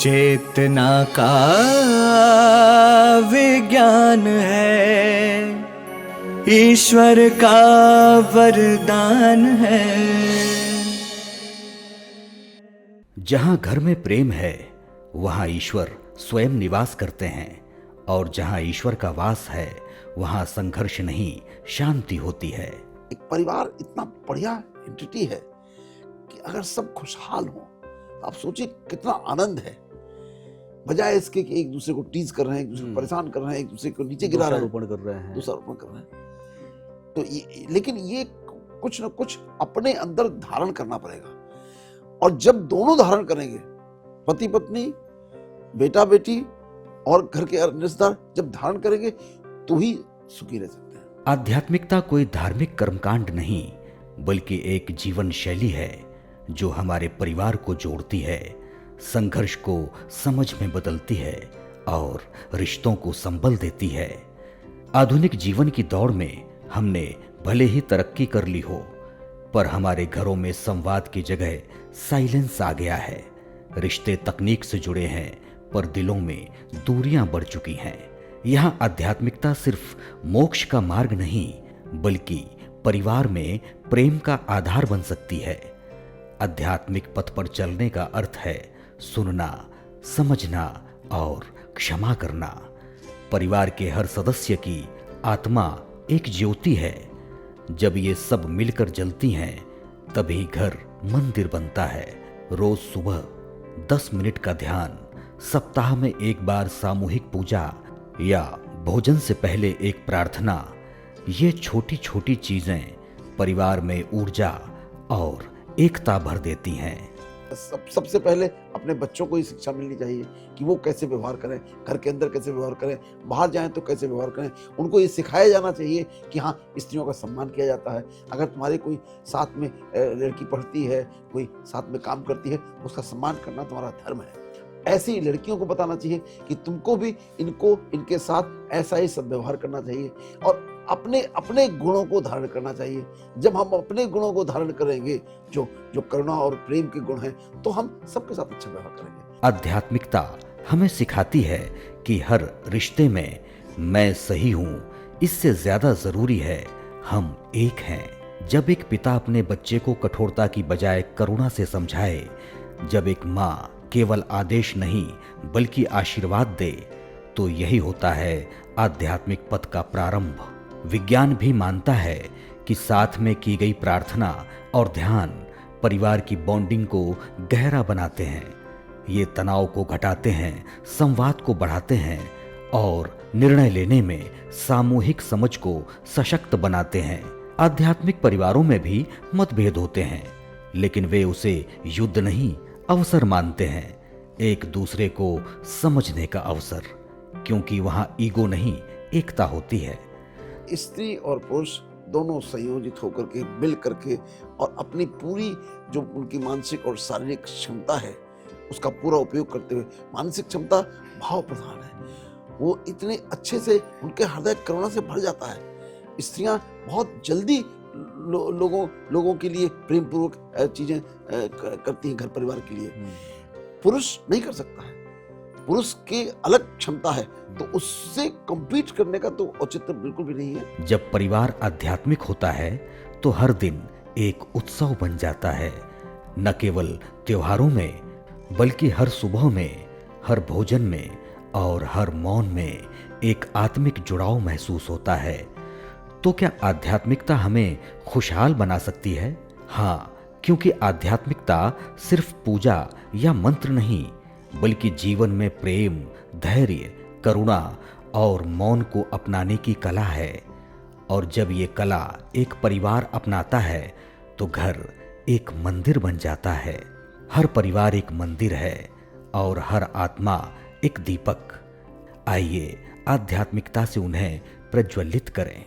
चेतना का विज्ञान है, ईश्वर का वरदान है। जहाँ घर में प्रेम है वहाँ ईश्वर स्वयं निवास करते हैं, और जहाँ ईश्वर का वास है वहाँ संघर्ष नहीं शांति होती है। एक परिवार इतना बढ़िया एंटिटी है कि अगर सब खुशहाल हो तो आप सोचिए कितना आनंद है, बजाय इसके कि एक दूसरे को टीज कर रहे हैं, एक दूसरे को परेशान कर रहे हैं, एक दूसरे को नीचे गिरा रहे हैं, दोषारोपण कर रहे हैं। तो लेकिन ये कुछ न कुछ अपने अंदर धारण करना पड़ेगा, और जब दोनों धारण करेंगे, पति पत्नी, बेटा बेटी और घर के रिश्तेदार जब धारण करेंगे तो ही सुखी रह सकते हैं। आध्यात्मिकता कोई धार्मिक कर्मकांड नहीं, बल्कि एक जीवन शैली है जो हमारे परिवार को जोड़ती है, संघर्ष को समझ में बदलती है और रिश्तों को संबल देती है। आधुनिक जीवन की दौड़ में हमने भले ही तरक्की कर ली हो, पर हमारे घरों में संवाद की जगह साइलेंस आ गया है। रिश्ते तकनीक से जुड़े हैं, पर दिलों में दूरियां बढ़ चुकी हैं। यहाँ आध्यात्मिकता सिर्फ मोक्ष का मार्ग नहीं, बल्कि परिवार में प्रेम का आधार बन सकती है। आध्यात्मिक पथ पर चलने का अर्थ है सुनना, समझना और क्षमा करना। परिवार के हर सदस्य की आत्मा एक ज्योति है। जब ये सब मिलकर जलती हैं, तभी घर मंदिर बनता है। रोज सुबह 10 मिनट का ध्यान, सप्ताह में एक बार सामूहिक पूजा या भोजन से पहले एक प्रार्थना, ये छोटी छोटी चीजें परिवार में ऊर्जा और एकता भर देती हैं। सबसे पहले अपने बच्चों को ये शिक्षा मिलनी चाहिए कि वो कैसे व्यवहार करें, घर के अंदर कैसे व्यवहार करें, बाहर जाएं तो कैसे व्यवहार करें। उनको ये सिखाया जाना चाहिए कि हाँ, स्त्रियों का सम्मान किया जाता है। अगर तुम्हारे कोई साथ में लड़की पढ़ती है, कोई साथ में काम करती है, उसका सम्मान करना तुम्हारा धर्म है। ऐसी लड़कियों को बताना चाहिए कि तुमको भी इनके साथ ऐसा ही सब व्यवहार करना चाहिए, और अपने अपने गुणों को धारण करना चाहिए। जब हम अपने गुणों को धारण करेंगे, जो करुणा और प्रेम के गुण हैं, तो हम सबके साथ अच्छा व्यवहार करेंगे। आध्यात्मिकता हमें सिखाती है कि हर रिश्ते में मैं सही हूँ, इससे ज्यादा जरूरी है हम एक हैं। जब एक पिता अपने बच्चे को कठोरता की बजाय करुणा से समझाए, जब एक माँ केवल आदेश नहीं बल्कि आशीर्वाद दे, तो यही होता है आध्यात्मिक पथ का प्रारंभ। विज्ञान भी मानता है कि साथ में की गई प्रार्थना और ध्यान परिवार की बॉन्डिंग को गहरा बनाते हैं। ये तनाव को घटाते हैं, संवाद को बढ़ाते हैं और निर्णय लेने में सामूहिक समझ को सशक्त बनाते हैं। आध्यात्मिक परिवारों में भी मतभेद होते हैं, लेकिन वे उसे युद्ध नहीं, अवसर मानते हैं, एक दूसरे को समझने का अवसर, क्योंकि वहां ईगो नहीं, एकता होती है। स्त्री और पुरुष दोनों संयोजित होकर के, मिल करके, और अपनी पूरी जो उनकी मानसिक और शारीरिक क्षमता है उसका पूरा उपयोग करते हुए, मानसिक क्षमता भाव प्रधान है, वो इतने अच्छे से, उनके हृदय करुणा से भर जाता है। स्त्रियां बहुत जल्दी लोगों के लिए प्रेम पूर्वक चीजें करती हैं घर परिवार के लिए। पुरुष नहीं कर सकता है, पुरुष की अलग क्षमता है, तो उससे compete करने का तो औचित्य बिल्कुल भी नहीं है। जब परिवार आध्यात्मिक होता है तो हर दिन एक उत्सव बन जाता है। न केवल त्योहारों में, बल्कि हर सुबह में, हर भोजन में और हर मौन में एक आत्मिक जुड़ाव महसूस होता है। तो क्या आध्यात्मिकता हमें खुशहाल बना सकती है? हाँ, क्योंकि आध्यात्मिकता सिर्फ पूजा या मंत्र नहीं, बल्कि जीवन में प्रेम, धैर्य, करुणा और मौन को अपनाने की कला है। और जब ये कला एक परिवार अपनाता है तो घर एक मंदिर बन जाता है। हर परिवार एक मंदिर है और हर आत्मा एक दीपक। आइए आध्यात्मिकता से उन्हें प्रज्वलित करें।